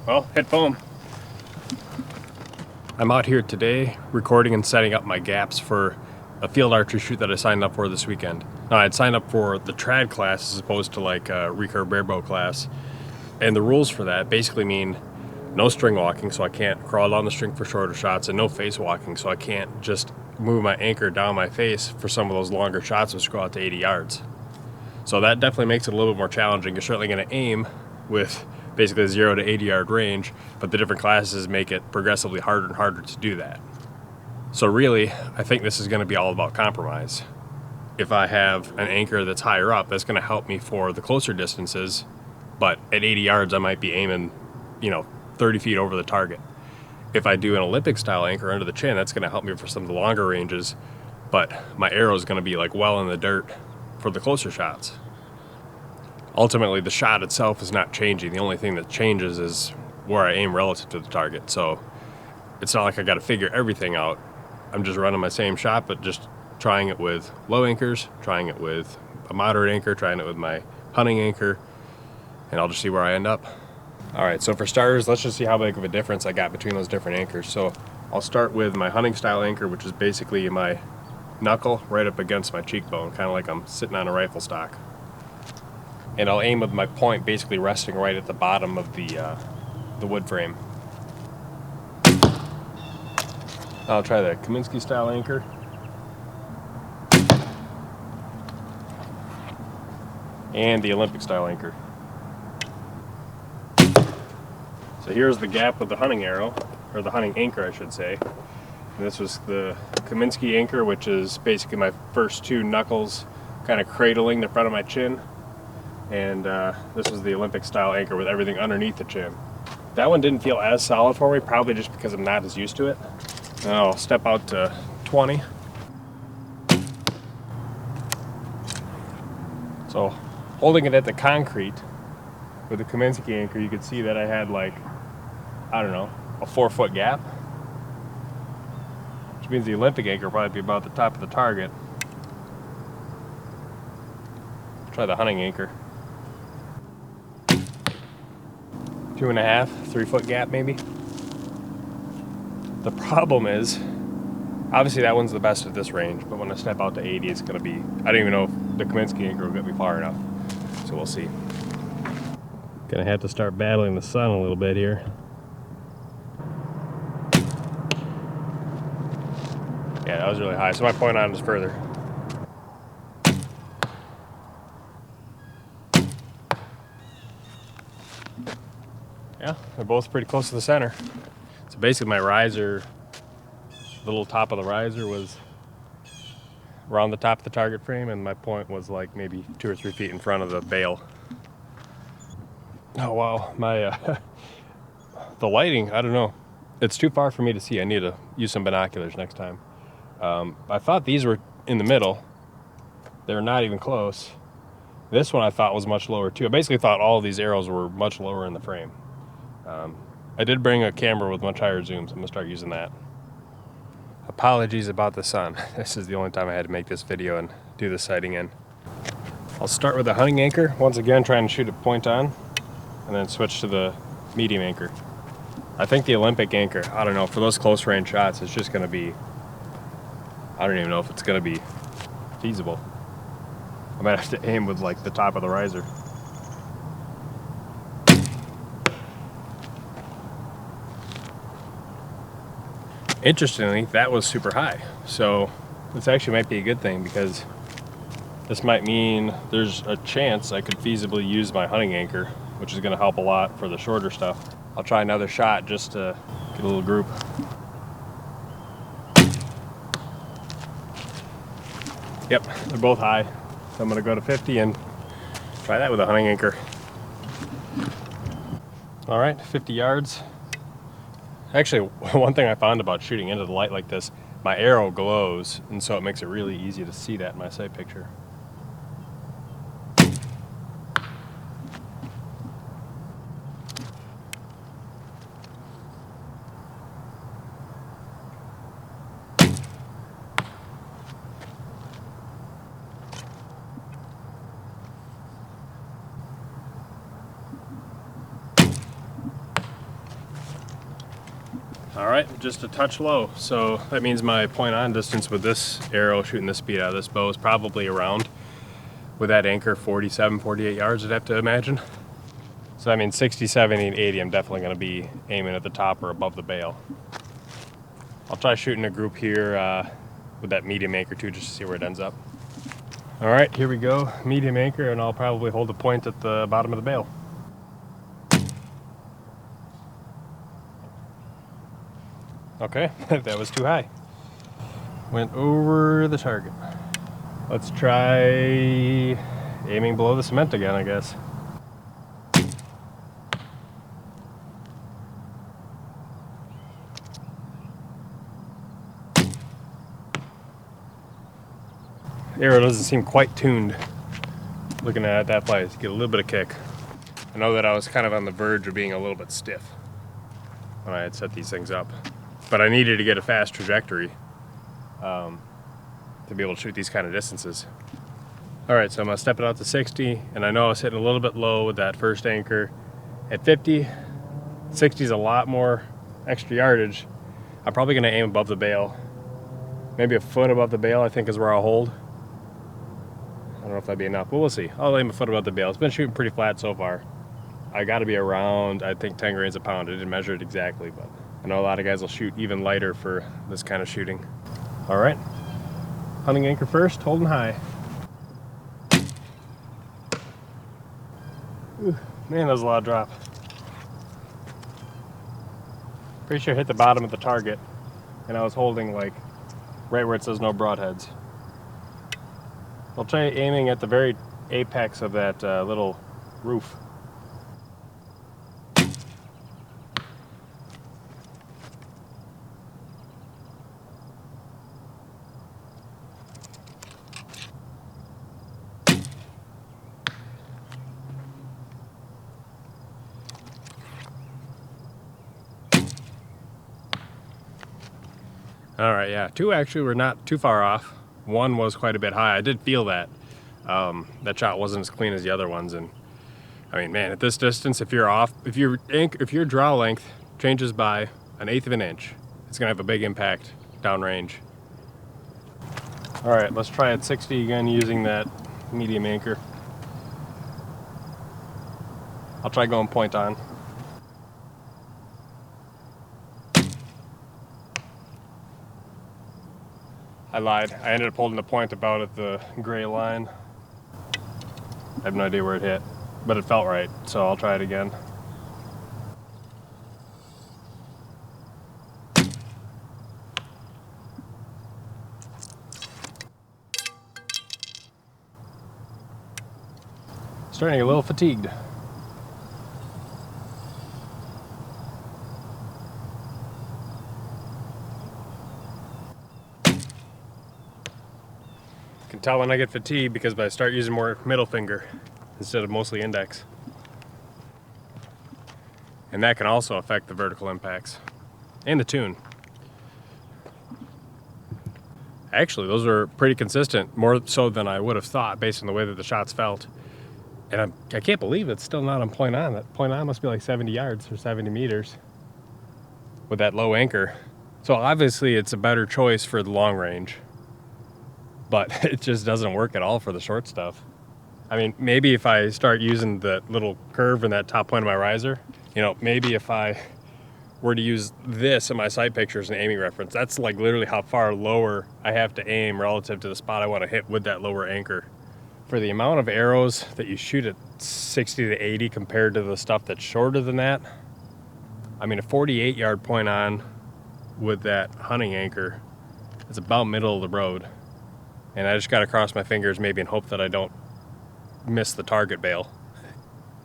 Well, hit foam. I'm out here today recording and setting up my gaps for a field archery shoot that I signed up for this weekend. Now, I'd signed up for the TRAD class as opposed to like a recurve barebow class. And the rules for that basically mean no string walking, so I can't crawl down the string for shorter shots, and no face walking, so I can't just move my anchor down my face for some of those longer shots which go out to 80 yards. So that definitely makes it a little bit more challenging. You're certainly going to aim with basically a 0 to 80 yard range, but the different classes make it progressively harder and harder to do that. So really, I think this is going to be all about compromise. If I have an anchor that's higher up, that's going to help me for the closer distances, but at 80 yards I might be aiming, 30 feet over the target. If I do an Olympic style anchor under the chin, that's going to help me for some of the longer ranges, but my arrow is going to be like well in the dirt for the closer shots. Ultimately, the shot itself is not changing. The only thing that changes is where I aim relative to the target. So it's not like I got to figure everything out. I'm just running my same shot, but just trying it with low anchors, trying it with a moderate anchor, trying it with my hunting anchor, and I'll just see where I end up. All right, so for starters, let's just see how big of a difference I got between those different anchors. So I'll start with my hunting style anchor, which is basically my knuckle right up against my cheekbone, kind of like I'm sitting on a rifle stock. And I'll aim with my point basically resting right at the bottom of the wood frame. I'll try the Kaminsky style anchor. And the Olympic style anchor. So here's the gap with the hunting arrow, or the hunting anchor I should say. And this was the Kaminsky anchor, which is basically my first two knuckles kind of cradling the front of my chin. And this was the Olympic style anchor with everything underneath the chin. That one didn't feel as solid for me, probably just because I'm not as used to it. Now I'll step out to 20. So holding it at the concrete with the Kaminsky anchor, you could see that I had like, I don't know, a 4-foot gap, which means the Olympic anchor will probably be about the top of the target. Try the hunting anchor. 2.5, 3-foot gap maybe. The problem is, obviously that one's the best at this range, but when I step out to 80, it's gonna be, I don't even know if the Kaminsky anchor will get me far enough. So we'll see. Gonna have to start battling the sun a little bit here. Yeah, that was really high, so my point on is further. Yeah, they're both pretty close to the center. So basically my riser, the little top of the riser was around the top of the target frame, and my point was like maybe 2 or 3 feet in front of the bale. Oh wow, my the lighting, I don't know. It's too far for me to see. I need to use some binoculars next time. I thought these were in the middle. They're not even close. This one I thought was much lower too. I basically thought all of these arrows were much lower in the frame. I did bring a camera with much higher zooms. I'm gonna start using that. Apologies about the sun. This is the only time I had to make this video and do the sighting in. I'll start with the hunting anchor. Once again, trying to shoot a point on, and then switch to the medium anchor. I think the Olympic anchor, I don't know, for those close range shots, it's just gonna be, I don't even know if it's gonna be feasible. I might have to aim with like the top of the riser. Interestingly, that was super high. So this actually might be a good thing, because this might mean there's a chance I could feasibly use my hunting anchor, which is gonna help a lot for the shorter stuff. I'll try another shot just to get a little group. Yep, they're both high. So I'm gonna go to 50 and try that with a hunting anchor. All right, 50 yards. Actually, one thing I found about shooting into the light like this, my arrow glows, and so it makes it really easy to see that in my sight picture. All right, just a touch low. So that means my point on distance with this arrow shooting this speed out of this bow is probably around, with that anchor, 47, 48 yards, I'd have to imagine. So that means 60, 70, and 80, I'm definitely gonna be aiming at the top or above the bail. I'll try shooting a group here with that medium anchor too, just to see where it ends up. All right, here we go, medium anchor, and I'll probably hold the point at the bottom of the bail. Okay, that was too high. Went over the target. Let's try aiming below the cement again, I guess. Arrow doesn't seem quite tuned. Looking at that fly, get a little bit of kick. I know that I was kind of on the verge of being a little bit stiff when I had set these things up, but I needed to get a fast trajectory to be able to shoot these kind of distances. All right, so I'm gonna step it out to 60, and I know I was hitting a little bit low with that first anchor. At 50, 60 is a lot more extra yardage. I'm probably gonna aim above the bail. Maybe a foot above the bail, I think, is where I'll hold. I don't know if that'd be enough, but we'll see. I'll aim a foot above the bail. It's been shooting pretty flat so far. I gotta be around, I think, 10 grains a pound. I didn't measure it exactly, but I know a lot of guys will shoot even lighter for this kind of shooting. All right, hunting anchor first, holding high. Ooh, man, that was a lot of drop. Pretty sure I hit the bottom of the target, and I was holding like right where it says no broadheads. I'll try aiming at the very apex of that little roof. All right, yeah, two actually were not too far off. One was quite a bit high. I did feel that. That shot wasn't as clean as the other ones, and I mean, man, at this distance, if you're off, if your draw length changes by 1/8 of an inch, it's gonna have a big impact downrange. All right, let's try at 60 again using that medium anchor. I'll try going point on. I lied. I ended up holding the point about at the gray line. I have no idea where it hit, but it felt right, so I'll try it again. Starting to get a little fatigued. I can tell when I get fatigued because I start using more middle finger instead of mostly index. And that can also affect the vertical impacts and the tune. Actually, those are pretty consistent, more so than I would have thought based on the way that the shots felt. And I can't believe it's still not on point on. That point on must be like 70 yards or 70 meters with that low anchor. So obviously it's a better choice for the long range, but it just doesn't work at all for the short stuff. I mean, maybe if I start using that little curve in that top point of my riser, you know, maybe if I were to use this in my sight picture as an aiming reference, that's like literally how far lower I have to aim relative to the spot I want to hit with that lower anchor. For the amount of arrows that you shoot at 60 to 80 compared to the stuff that's shorter than that, I mean, a 48 yard point on with that hunting anchor is about middle of the road. And I just got to cross my fingers maybe and hope that I don't miss the target bail.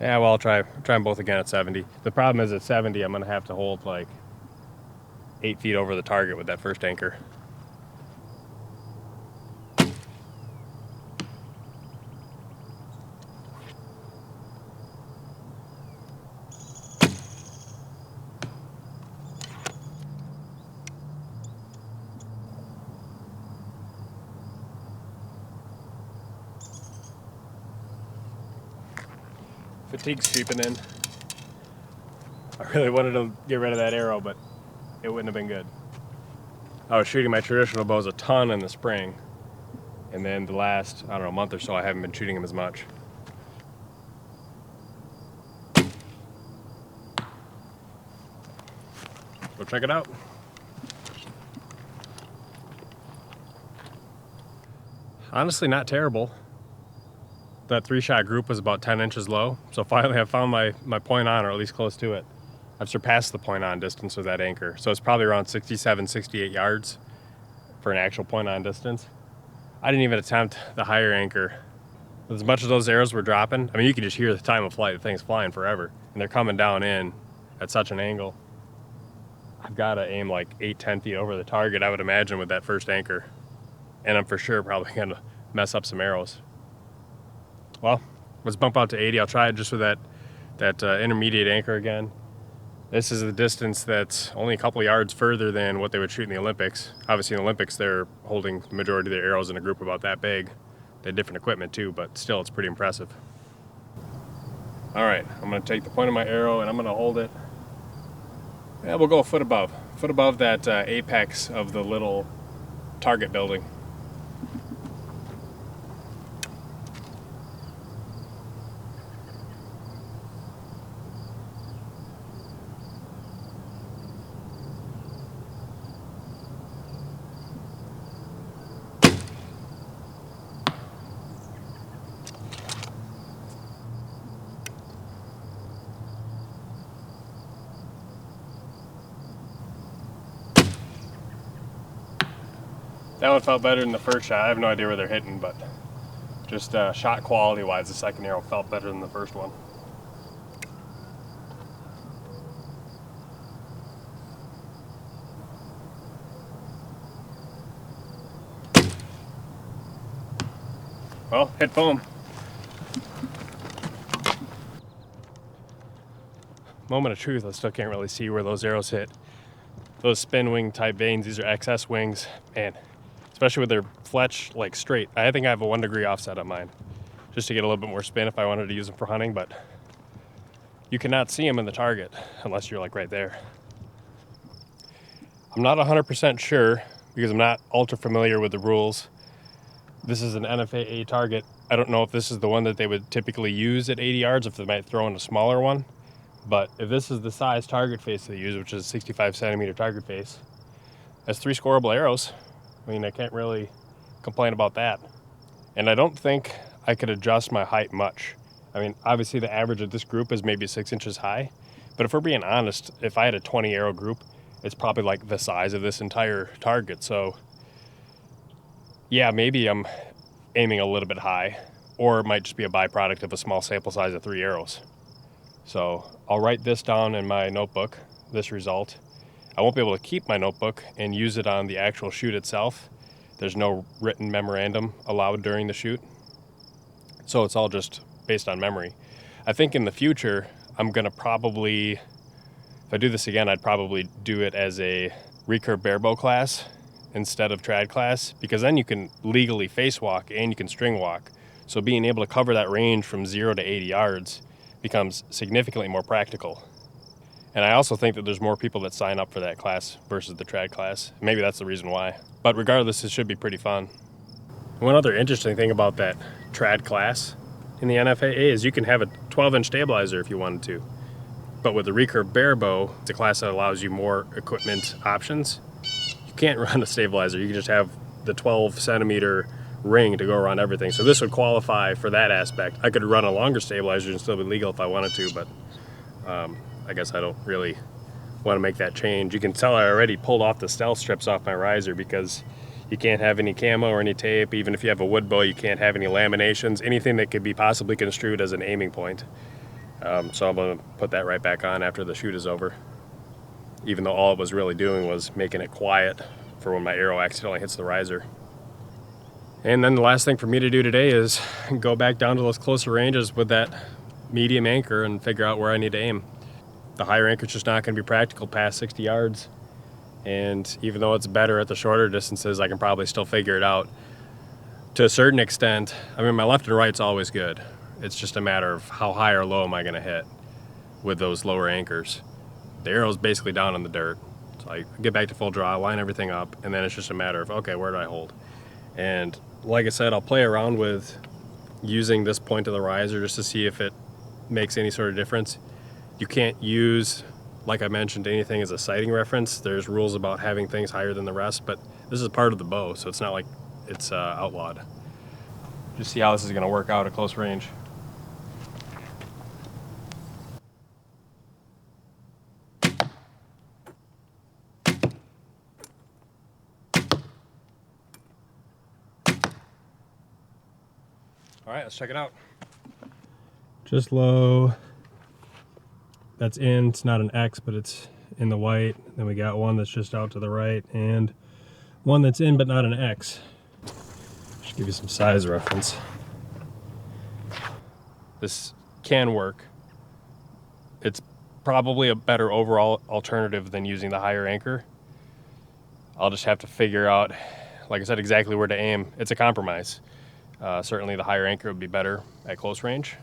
Yeah, well, I'll try them both again at 70. The problem is at 70, I'm gonna have to hold like 8 feet over the target with that first anchor. Fatigue's creeping in. I really wanted to get rid of that arrow, but it wouldn't have been good. I was shooting my traditional bows a ton in the spring, and then the last, I don't know, month or so, I haven't been shooting them as much. Go check it out. Honestly, not terrible. That 3-shot group was about 10 inches low, so finally I found my point on, or at least close to it. I've surpassed the point on distance with that anchor, so it's probably around 67, 68 yards for an actual point on distance. I didn't even attempt the higher anchor. As much as those arrows were dropping, I mean, you could just hear the time of flight. The thing's flying forever, and they're coming down in at such an angle. I've got to aim like 8-10 feet over the target, I would imagine, with that first anchor. And I'm for sure probably going to mess up some arrows. Well, let's bump out to 80. I'll try it just with that intermediate anchor again. This is a distance that's only a couple of yards further than what they would shoot in the Olympics. Obviously in the Olympics, they're holding the majority of their arrows in a group about that big. They had different equipment too, but still it's pretty impressive. All right, I'm gonna take the point of my arrow and I'm gonna hold it. Yeah, we'll go a foot above that apex of the little target building. That one felt better than the first shot. I have no idea where they're hitting, but just shot quality wise, the second arrow felt better than the first one. Well, hit foam. Moment of truth, I still can't really see where those arrows hit. Those spin wing type vanes, these are XS wings, man. Especially with their fletch like straight. I think I have a 1 degree offset on mine, just to get a little bit more spin if I wanted to use them for hunting, but you cannot see them in the target unless you're like right there. I'm not 100% sure because I'm not ultra familiar with the rules. This is an NFAA target. I don't know if this is the one that they would typically use at 80 yards, if they might throw in a smaller one. But if this is the size target face they use, which is a 65 centimeter target face, that's 3 scoreable arrows. I mean, I can't really complain about that. And I don't think I could adjust my height much. I mean, obviously the average of this group is maybe 6 inches high, but if we're being honest, if I had a 20 arrow group, it's probably like the size of this entire target. So yeah, maybe I'm aiming a little bit high, or it might just be a byproduct of a small sample size of 3 arrows. So I'll write this down in my notebook, this result. I won't be able to keep my notebook and use it on the actual shoot itself. There's no written memorandum allowed during the shoot. So it's all just based on memory. I think in the future, I'm gonna probably, if I do this again, I'd probably do it as a recurve barebow class instead of trad class, because then you can legally face walk and you can string walk. So being able to cover that range from 0 to 80 yards becomes significantly more practical. And I also think that there's more people that sign up for that class versus the trad class. Maybe that's the reason why. But regardless, it should be pretty fun. One other interesting thing about that trad class in the NFAA is you can have a 12-inch stabilizer if you wanted to. But with the recurve barebow, it's a class that allows you more equipment options. You can't run a stabilizer. You can just have the 12-centimeter ring to go around everything. So this would qualify for that aspect. I could run a longer stabilizer and still be legal if I wanted to, but I guess I don't really want to make that change. You can tell I already pulled off the stealth strips off my riser because you can't have any camo or any tape. Even if you have a wood bow, you can't have any laminations, anything that could be possibly construed as an aiming point. So I'm going to put that right back on after the shoot is over, even though all it was really doing was making it quiet for when my arrow accidentally hits the riser. And then the last thing for me to do today is go back down to those closer ranges with that medium anchor and figure out where I need to aim. The higher anchor is just not going to be practical past 60 yards. And even though it's better at the shorter distances, I can probably still figure it out. To a certain extent, I mean, my left and right's always good. It's just a matter of how high or low am I going to hit with those lower anchors. The arrow's basically down in the dirt. So I get back to full draw, line everything up, and then it's just a matter of, okay, where do I hold? And like I said, I'll play around with using this point of the riser just to see if it makes any sort of difference. You can't use, like I mentioned, anything as a sighting reference. There's rules about having things higher than the rest, but this is part of the bow, so it's not like it's outlawed. Just see how this is going to work out at close range. All right, let's check it out. Just low. That's in. It's not an X, but it's in the white. Then we got one that's just out to the right, and one that's in but not an X. Just give you some size reference. This can work. It's probably a better overall alternative than using the higher anchor. I'll just have to figure out, like I said, exactly where to aim. It's a compromise. Certainly the higher anchor would be better at close range,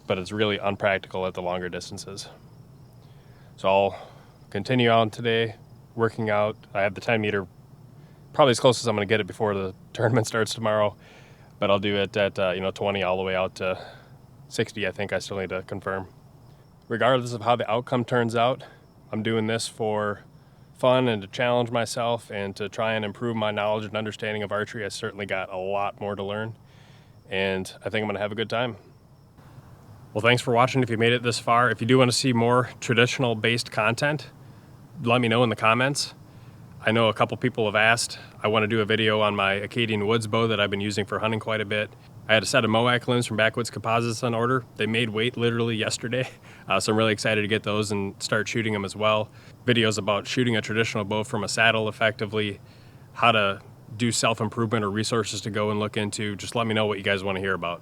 but it's really unpractical at the longer distances. So I'll continue on today, working out. I have the 10 meter, probably as close as I'm gonna get it before the tournament starts tomorrow, but I'll do it at 20 all the way out to 60, I think I still need to confirm. Regardless of how the outcome turns out, I'm doing this for fun and to challenge myself and to try and improve my knowledge and understanding of archery. I certainly got a lot more to learn, and I think I'm gonna have a good time. Well, thanks for watching if you made it this far. If you do want to see more traditional based content, let me know in the comments. I know a couple people have asked. I want to do a video on my Acadian Woods bow that I've been using for hunting quite a bit. I had a set of Moac limbs from Backwoods Composites on order. They made weight literally yesterday, so I'm really excited to get those and start shooting them as well. Videos about shooting a traditional bow from a saddle effectively, how to do self-improvement or resources to go and look into. Just let me know what you guys want to hear about.